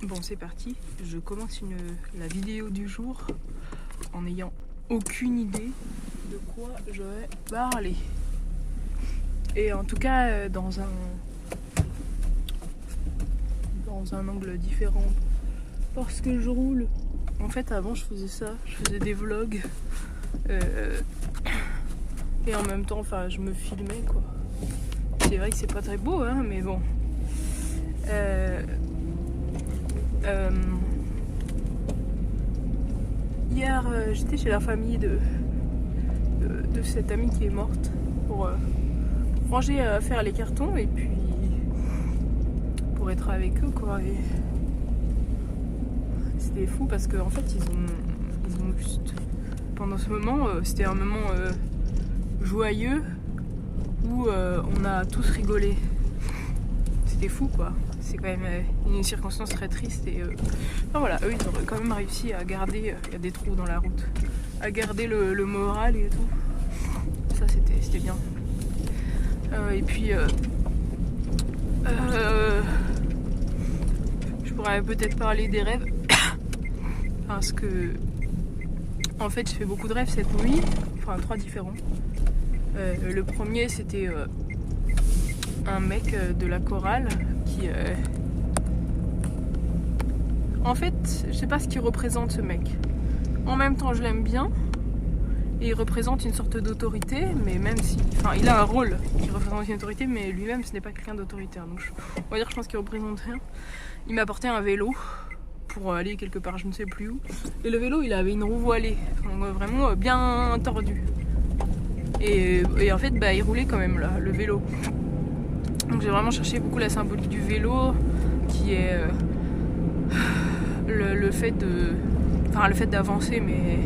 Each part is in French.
Bon, c'est parti. Je commence la vidéo du jour en n'ayant aucune idée de quoi je vais parler. Et en tout cas, dans un angle différent. Parce que je roule. En fait, avant, je faisais ça. Je faisais des vlogs. Et en même temps, enfin, je me filmais, quoi. C'est vrai que c'est pas très beau, hein, mais bon. Hier, j'étais chez la famille de cette amie qui est morte pour ranger, faire les cartons et puis pour être avec eux, quoi. Et c'était fou parce qu'en fait, ils ont juste pendant ce moment, c'était un moment joyeux où on a tous rigolé. C'était fou, quoi. C'est quand même une circonstance très triste et enfin, voilà, eux ils ont quand même réussi à garder, il y a des trous dans la route, à garder le moral et tout. Ça c'était bien. Et puis je pourrais peut-être parler des rêves parce que en fait je fais beaucoup de rêves cette nuit, enfin 3 différents. Le premier c'était un mec de la chorale qui en fait je sais pas ce qu'il représente, ce mec. En même temps je l'aime bien et il représente une sorte d'autorité, mais même si, enfin il a un rôle qui représente une autorité, mais lui-même ce n'est pas quelqu'un d'autoritaire, donc on va dire, je pense qu'il représente rien. Il m'a apporté un vélo pour aller quelque part, je ne sais plus où, et le vélo il avait une roue voilée, donc vraiment bien tordue, et en fait bah il roulait quand même là, le vélo. Donc j'ai vraiment cherché beaucoup la symbolique du vélo, qui est le fait d'avancer, mais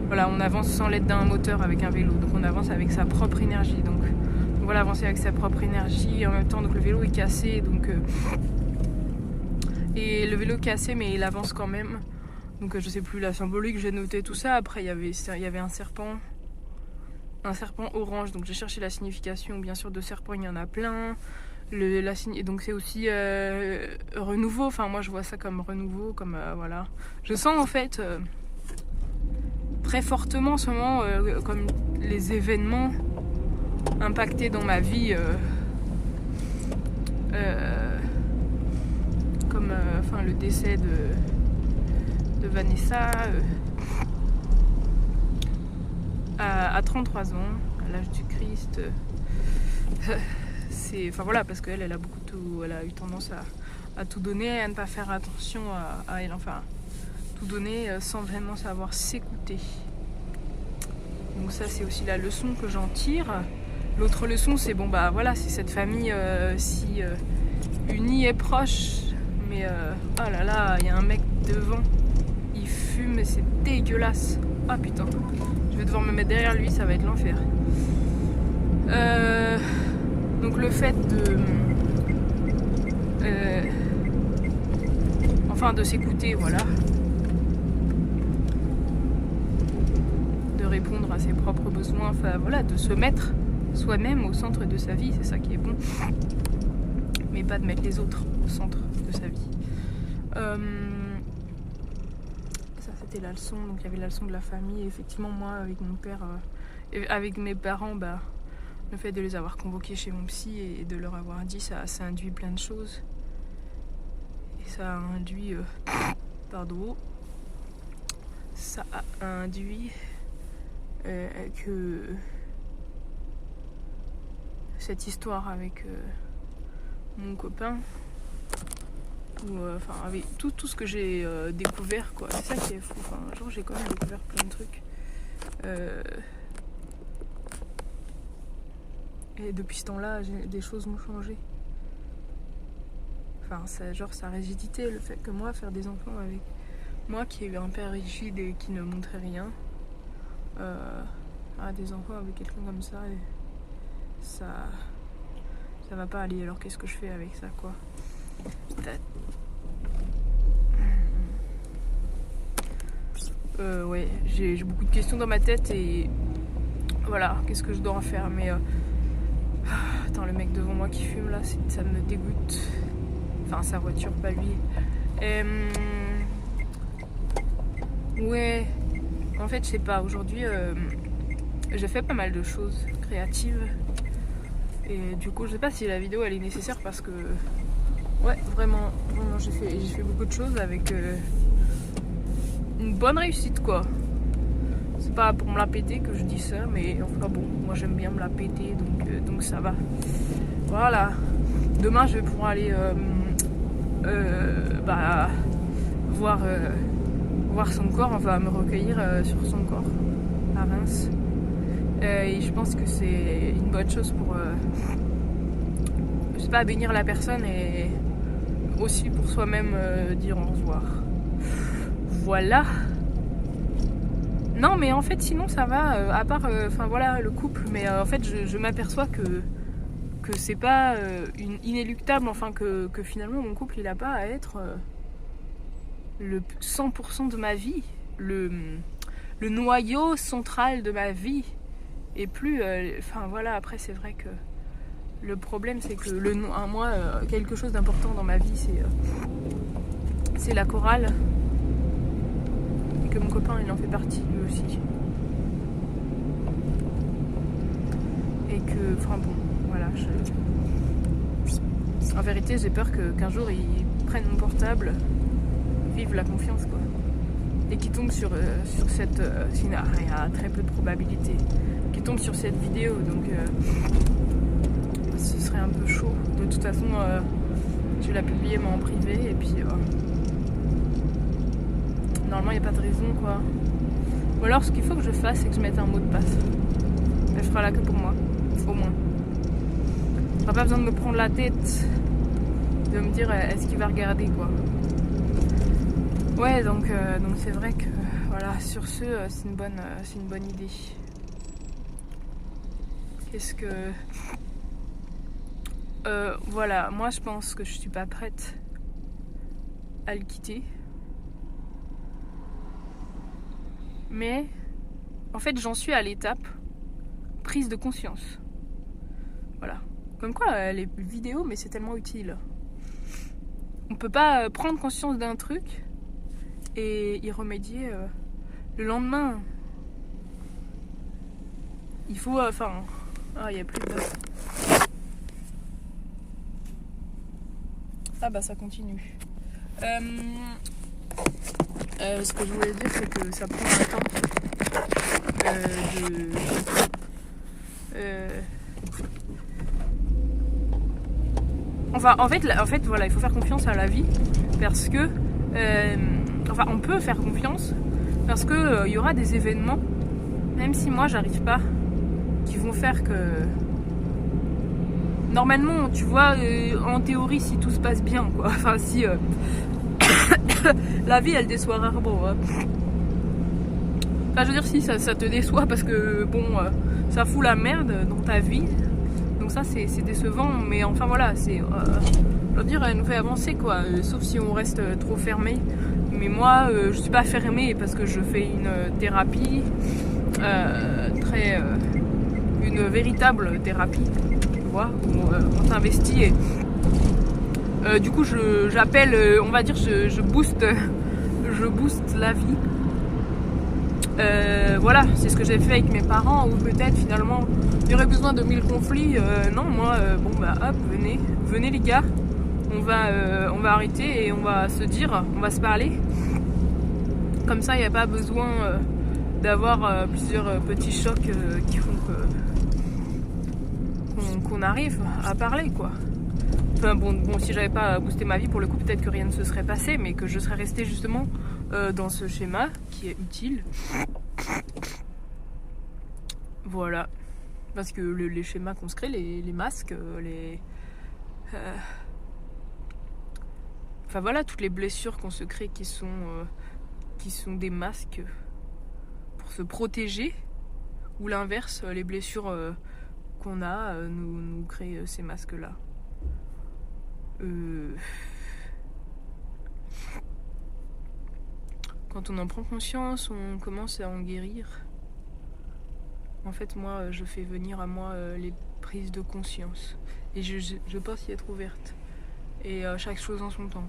voilà, on avance sans l'aide d'un moteur avec un vélo, donc on avance avec sa propre énergie. Donc voilà, avancer avec sa propre énergie, en même temps donc le vélo est cassé, donc et le vélo est cassé mais il avance quand même. Donc je sais plus la symbolique, j'ai noté tout ça. Après il y avait un serpent orange, donc j'ai cherché la signification. Bien sûr, de serpent il y en a plein. Donc c'est aussi renouveau, enfin moi je vois ça comme renouveau, comme voilà. Je sens en fait très fortement en ce moment comme les événements impactés dans ma vie, comme enfin le décès de Vanessa à 33 ans, à l'âge du Christ. Enfin voilà, parce qu'elle a beaucoup elle a eu tendance à tout donner, à ne pas faire attention à elle, enfin tout donner sans vraiment savoir s'écouter. Donc ça c'est aussi la leçon que j'en tire. L'autre leçon c'est bon bah voilà, c'est cette famille si unie et proche, mais oh là là, il y a un mec devant, il fume et c'est dégueulasse. Ah putain, je vais devoir me mettre derrière lui, ça va être l'enfer. Donc le fait de s'écouter, voilà, de répondre à ses propres besoins, enfin voilà, de se mettre soi-même au centre de sa vie, c'est ça qui est bon, mais pas de mettre les autres au centre de sa vie. Ça c'était la leçon, donc il y avait la leçon de la famille, et effectivement moi avec mon père, avec mes parents, bah le fait de les avoir convoqués chez mon psy et de leur avoir dit, ça induit plein de choses. Et ça a induit... Ça a induit que cette histoire avec mon copain, enfin avec tout ce que j'ai découvert, quoi. C'est ça qui est fou. Enfin, un jour j'ai quand même découvert plein de trucs. Et depuis ce temps-là, des choses m'ont changé. Enfin, ça a rigidité, le fait que moi, faire des enfants avec moi qui ai eu un père rigide et qui ne montrait rien, des enfants avec quelqu'un comme ça, ça va pas aller. Alors qu'est-ce que je fais avec ça, quoi? Ouais, j'ai beaucoup de questions dans ma tête et voilà, qu'est-ce que je dois en faire, mais attends, le mec devant moi qui fume là, ça me dégoûte. Enfin sa voiture, pas lui. Ouais, en fait, je sais pas, aujourd'hui, j'ai fait pas mal de choses créatives. Et du coup, je sais pas si la vidéo elle est nécessaire parce que, ouais, vraiment j'ai fait beaucoup de choses avec une bonne réussite, quoi. C'est pas pour me la péter que je dis ça, mais enfin bon, moi j'aime bien me la péter, donc ça va. Voilà. Demain, je vais pouvoir aller voir son corps, enfin me recueillir sur son corps à Reims. Et je pense que c'est une bonne chose pour, je sais pas, bénir la personne et aussi pour soi-même dire au revoir. Voilà. Non, mais en fait, sinon ça va, à part, enfin voilà, le couple, mais en fait, je m'aperçois que c'est pas inéluctable, enfin que finalement mon couple il a pas à être le 100% de ma vie, le noyau central de ma vie, et plus, enfin voilà, après c'est vrai que le problème c'est que moi, quelque chose d'important dans ma vie c'est la chorale, et que mon copain il en fait partie lui aussi, et que, enfin bon, voilà, en vérité j'ai peur qu'un jour ils prennent mon portable, vivent la confiance, quoi, et qu'ils tombent sur cette, il y a très peu de probabilité qu'ils tombent sur cette vidéo, donc ce serait un peu chaud. De toute façon, je vais la publier moi en privé, et puis normalement il n'y a pas de raison, quoi. Ou alors ce qu'il faut que je fasse, c'est que je mette un mot de passe. Elle fera là que pour moi, au moins. J'aurai pas besoin de me prendre la tête, de me dire est-ce qu'il va regarder, quoi. Ouais, donc c'est vrai que voilà, sur ce, c'est une bonne idée. Qu'est-ce que... voilà, moi je pense que je suis pas prête à le quitter. Mais en fait, j'en suis à l'étape prise de conscience. Voilà. Comme quoi, les vidéos, mais c'est tellement utile. On peut pas prendre conscience d'un truc et y remédier le lendemain. Il faut, enfin... Ah, il n'y a plus de... Ah bah ça continue. Ce que je voulais dire, c'est que ça prend un temps Enfin, en fait, voilà, il faut faire confiance à la vie parce que, enfin, on peut faire confiance parce que il y aura des événements, même si moi j'arrive pas, qui vont faire que, normalement, tu vois, en théorie, si tout se passe bien, quoi. Enfin, si la vie, elle déçoit rarement. Hein. Enfin, je veux dire, si ça te déçoit parce que bon, ça fout la merde dans ta vie. Donc ça c'est décevant, mais enfin voilà, c'est, je veux dire, elle nous fait avancer, quoi, sauf si on reste trop fermé. Mais moi, je suis pas fermée parce que je fais une thérapie, une véritable thérapie, tu vois, où on s'investit et du coup j'appelle, on va dire, je booste la vie. Voilà, c'est ce que j'ai fait avec mes parents, ou peut-être finalement il y aurait besoin de 1000 conflits. Non, moi, bon bah hop, venez les gars, on va arrêter et on va se dire, on va se parler. Comme ça, il n'y a pas besoin d'avoir plusieurs petits chocs qui font qu'on arrive à parler, quoi. Enfin bon, si j'avais pas boosté ma vie, pour le coup, peut-être que rien ne se serait passé, mais que je serais restée justement dans ce schéma qui est utile. Voilà. Parce que les schémas qu'on se crée, les masques, enfin voilà, toutes les blessures qu'on se crée qui sont des masques pour se protéger, ou l'inverse, les blessures qu'on a nous créent ces masques-là. Quand on en prend conscience, on commence à en guérir. En fait, moi, je fais venir à moi les prises de conscience. Et je pense y être ouverte. Et chaque chose en son temps.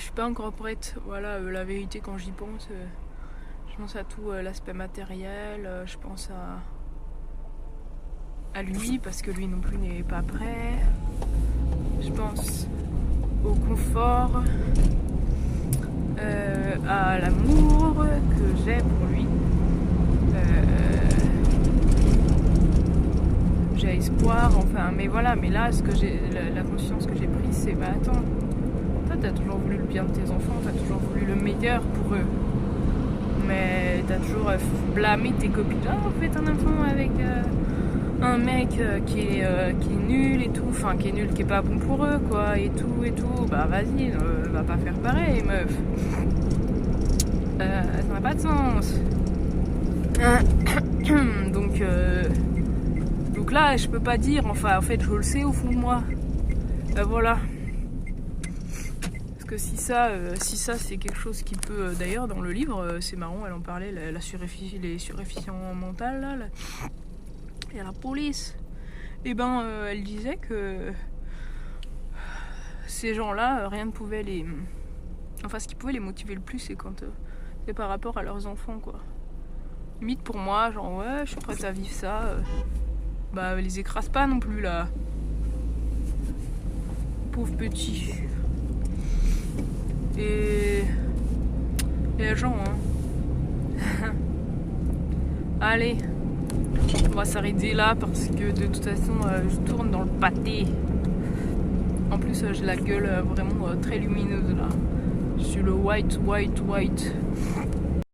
suis pas encore prête. Voilà, la vérité, quand j'y pense, je pense à tout l'aspect matériel, je pense à lui, parce que lui non plus n'est pas prêt. Je pense au confort, à l'amour que j'ai pour lui. J'ai espoir, enfin, mais voilà, mais là, la conscience que j'ai prise, c'est bah attends, toi t'as toujours voulu le bien de tes enfants, t'as toujours voulu le meilleur pour eux, mais t'as toujours blâmé tes copines. Ah, en fait, un enfant avec un mec qui est nul et tout, enfin qui est nul, qui est pas bon pour eux, quoi, et tout, bah vas-y, va pas faire pareil, meuf. Ça n'a pas de sens. Donc là, je peux pas dire, enfin, en fait, je le sais au fond de moi. Voilà. Parce que si ça c'est quelque chose qui peut... D'ailleurs, dans le livre, c'est marrant, elle en parlait, les suréfficients mentales, là. Il y a la police. Et ben, elle disait que ces gens-là, rien ne pouvait les... Enfin, ce qui pouvait les motiver le plus, c'est quand... c'est par rapport à leurs enfants, quoi. Limite pour moi, genre, ouais, je suis prête à vivre ça. Bah, les écrase pas non plus, là. Pauvre petit. Et Jean, hein. Allez. On va s'arrêter là parce que de toute façon, je tourne dans le pâté. En plus, j'ai la gueule vraiment très lumineuse, là. Je suis le white.